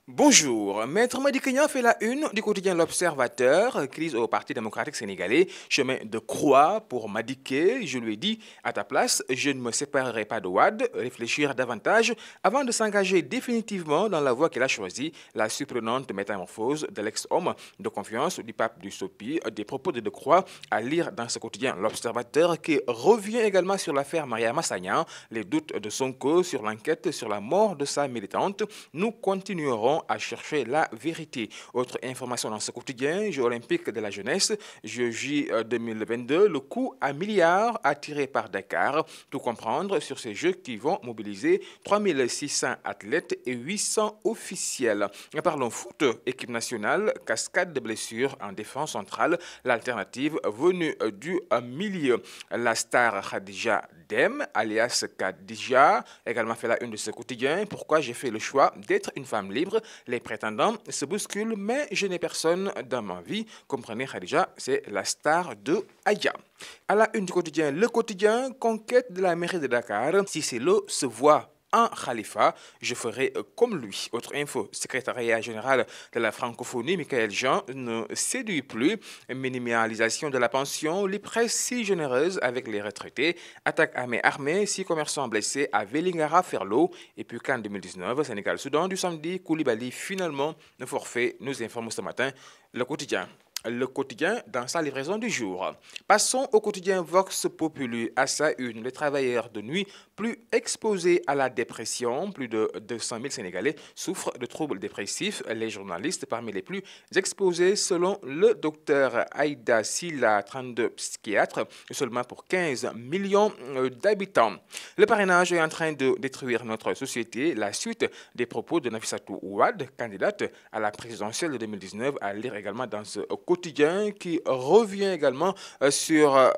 Bonjour, Maître Madi Kenya fait la une du quotidien L'Observateur, crise au Parti démocratique sénégalais, chemin de croix pour Madické. Je lui ai dit, à ta place, je ne me séparerai pas de Wade, réfléchir davantage avant de s'engager définitivement dans la voie qu'il a choisie, la surprenante métamorphose de l'ex-homme de confiance du pape du Sopi, des propos de Croix à lire dans ce quotidien L'Observateur qui revient également sur l'affaire Mariama Sagna, les doutes de Sonko sur l'enquête sur la mort de sa militante. Nous continuerons à chercher la vérité. Autre information dans ce quotidien, Jeux olympiques de la jeunesse, Jeux J 2022, le coût à milliards attiré par Dakar. Tout comprendre sur ces Jeux qui vont mobiliser 3600 athlètes et 800 officiels. Parlons foot, équipe nationale, cascade de blessures en défense centrale, l'alternative venue du milieu. La star Khadija Dem, alias Khadija, également fait la une de ce quotidien. Pourquoi j'ai fait le choix d'être une femme libre? Les prétendants se bousculent, mais je n'ai personne dans ma vie. Comprenez, Khadija, c'est la star de Aya. À la une du quotidien, le quotidien, conquête de la mairie de Dakar. Si c'est l'eau se voit en Khalifa, je ferai comme lui. Autre info, secrétariat général de la francophonie, Michael Jean, ne séduit plus. Minimalisation de la pension, les presse si généreuse avec les retraités. Attaque armée, 6 commerçants blessés à Vélingara, Ferlo. Et puis qu'en 2019, Sénégal-Soudan, du samedi, Koulibaly finalement ne forfait, nous informe ce matin le quotidien. Le quotidien dans sa livraison du jour. Passons au quotidien Vox Populi. À sa une, les travailleurs de nuit plus exposés à la dépression. Plus de 200 000 Sénégalais souffrent de troubles dépressifs. Les journalistes parmi les plus exposés selon le docteur Aïda Silla, 32 psychiatres, seulement pour 15 millions d'habitants. Le parrainage est en train de détruire notre société. La suite des propos de Nafissatou Ouad, candidate à la présidentielle de 2019, à lire également dans ce quotidien qui revient également sur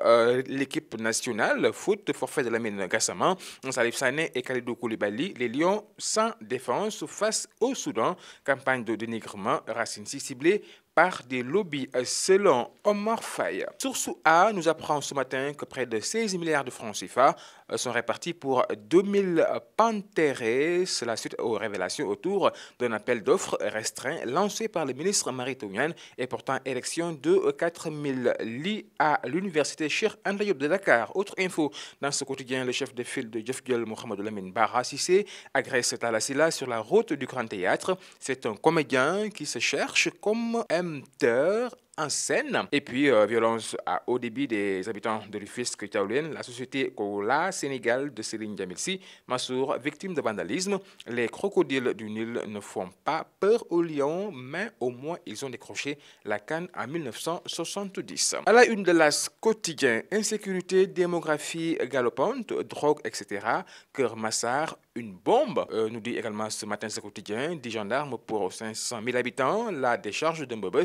l'équipe nationale foot, forfait de Lamine Gassama, Salif Sané et Khalidou Koulibaly, les Lions sans défense face au Soudan, campagne de dénigrement, Racine ciblée par des lobbies selon Omar Faye. Source A nous apprend ce matin que près de 16 milliards de francs CFA sont répartis pour 2000 panthérés. Cela suite aux révélations autour d'un appel d'offres restreint lancé par le ministre Marie-Tougnane et portant élection de 4000 lits à l'université Cheikh Anta Diop de Dakar. Autre info, dans ce quotidien, le chef de file de Djefguel, Mohamed Lamine Bara Sissé, agresse Talasila sur la route du Grand Théâtre. C'est un comédien qui se cherche comme metteur en scène. Et puis, violence à haut débit des habitants de Rufisque Taoulène, la société Kola Sénégal de Céline Djamilsi, Massour, victime de vandalisme. Les crocodiles du Nil ne font pas peur aux lions, mais au moins ils ont décroché la canne en 1970. À la une de l'As quotidien, insécurité, démographie galopante, drogue, etc. Cœur Massar, une bombe, nous dit également ce matin ce quotidien, 10 gendarmes pour 500 000 habitants, la décharge de Mbobes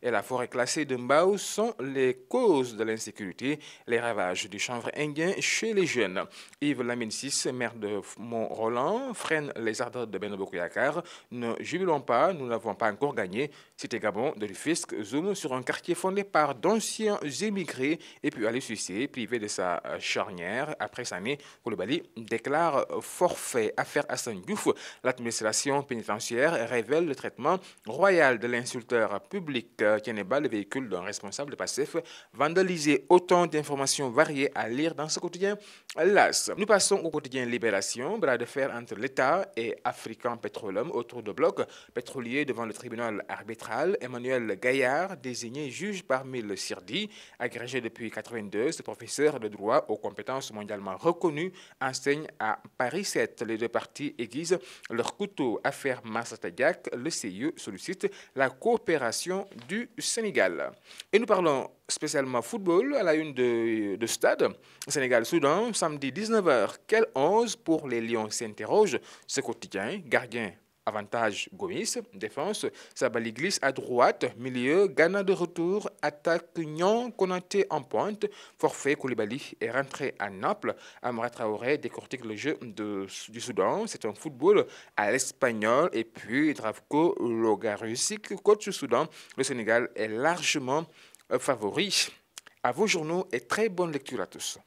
et la forêt classée de Mbao sont les causes de l'insécurité, les ravages du chanvre indien chez les jeunes. Yves Lamine 6, maire de Mont-Roland, freine les ardeurs de Benno Bokk Yakaar. Ne jubilons pas, nous n'avons pas encore gagné. Cité Gabon de Rufisque zoom sur un quartier fondé par d'anciens émigrés et puis Ali Cissé, privé de sa charnière après sa année, Koulibaly déclare forfait. Affaire Hassan Diouf, l'administration pénitentiaire révèle le traitement royal de l'insulteur public Tieneba, le véhicule d'un responsable de PASTEF, vandalisé. Autant d'informations variées à lire dans ce quotidien. L'As. Nous passons au quotidien Libération, bras de fer entre l'État et African Petroleum autour de blocs pétroliers devant le tribunal arbitral. Emmanuel Gaillard, désigné juge parmi le CIRDI, agrégé depuis 1982, ce professeur de droit aux compétences mondialement reconnues, enseigne à Paris 7. Les deux parties aiguisent leur couteau. Affaire Massatadiak, le CIE sollicite la coopération du Sénégal. Et nous parlons spécialement football à la une de stade. Sénégal-Soudan, samedi 19h. Quel 11 pour les Lions s'interroge ce quotidien. Gardien. Avantage Gomis, défense, Sabali glisse à droite, milieu, Ghana de retour, attaque Nyon, Konaté en pointe, forfait Koulibaly est rentré à Naples, Amra Traoré décortique le jeu du Soudan, c'est un football à l'espagnol, et puis Dravko Logarusic, coach du Soudan, le Sénégal est largement favori. À vos journaux et très bonne lecture à tous.